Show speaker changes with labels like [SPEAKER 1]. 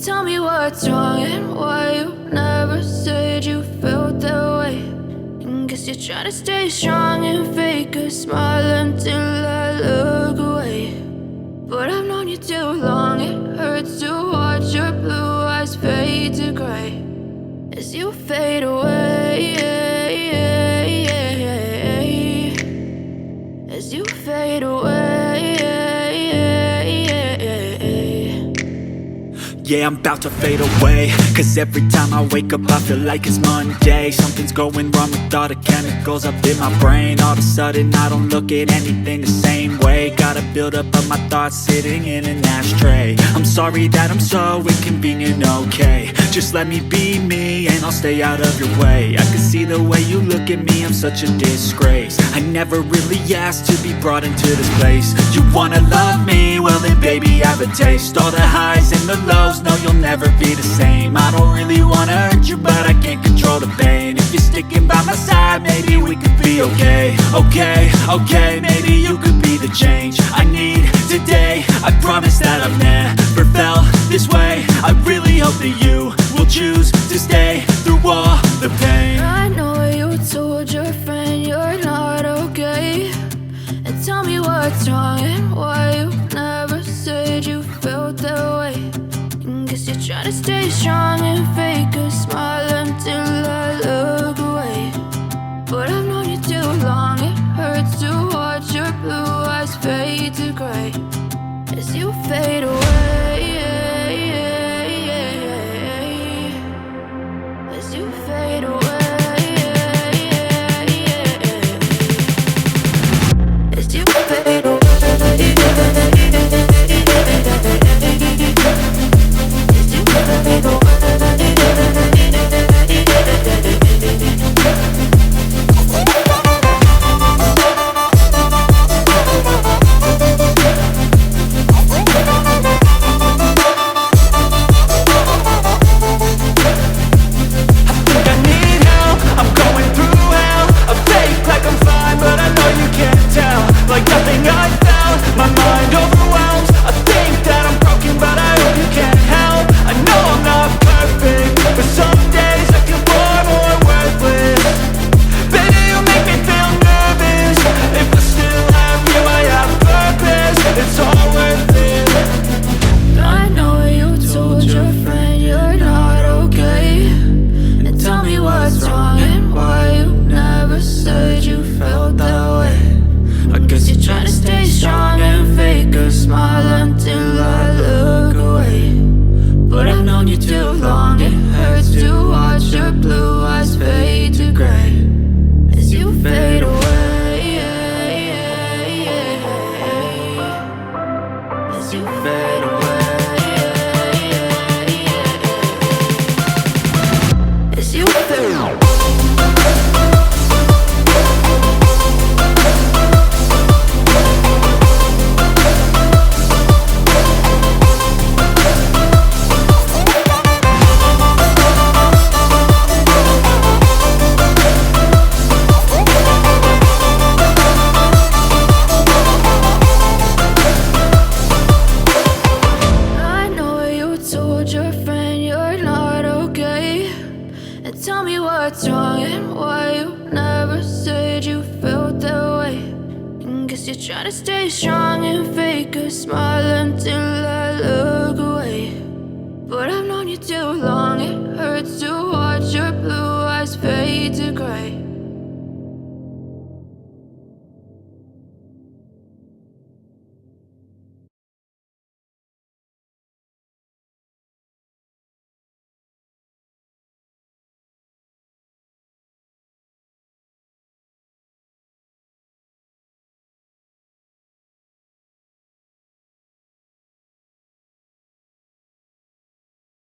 [SPEAKER 1] Tell me what's wrong and why you never said you felt that way. And guess you're trying to stay strong and fake a smile until I look away. But I've known you too long, it hurts to watch your blue eyes fade to gray as you fade away, as you fade away.
[SPEAKER 2] Yeah, I'm about to fade away, cause every time I wake up I feel like it's Monday. Something's going wrong with all the chemicals up in my brain. All of a sudden I don't look at anything the same way. Got a buildup of my thoughts sitting in an ashtray. I'm sorry that I'm so inconvenient, okay. Just let me be me and I'll stay out of your way. I can see the way you look at me, I'm such a disgrace. I never really asked to be brought into this place. You wanna love me? Well then baby I have a taste. All the highs and the lows, no you'll never be the same. I don't really wanna hurt you but I can't control the pain. If you're sticking by my side maybe we could be okay. Okay, maybe you could be the change I need today. I promise that I've never felt this way. I really hope that you will choose to stay through all the pain.
[SPEAKER 1] I know you told your friend you're not okay. And tell me what's wrong and why you never said you felt that way. And guess you're trying to stay strong and fake a smile until I look away. But I've known you too long, it hurts to watch your blue eyes fade to gray as you fade away, as you fade away, as you fade away, as you fade away.
[SPEAKER 2] Like nothing I felt, my mind overwhelms. I think that I'm broken but I hope you can't help. I know I'm not perfect, but some days I feel far more worthless. Baby, you make me feel nervous. If I still have you, I have purpose. It's all worth it.
[SPEAKER 1] I know you told your friend you're not okay. And tell me what's wrong and why you never said you felt that way. I guess you're trying to stay strong and fake a smile until I look away. But I've known you too long, it hurts to watch your blue eyes fade to gray as you fade away, as you fade away, as you fade away. Tell me what's wrong and why you never said you felt that way. And guess you're trying to stay strong and fake a smile until I look away. But I've known you too long, it hurts to watch your blue eyes fade to gray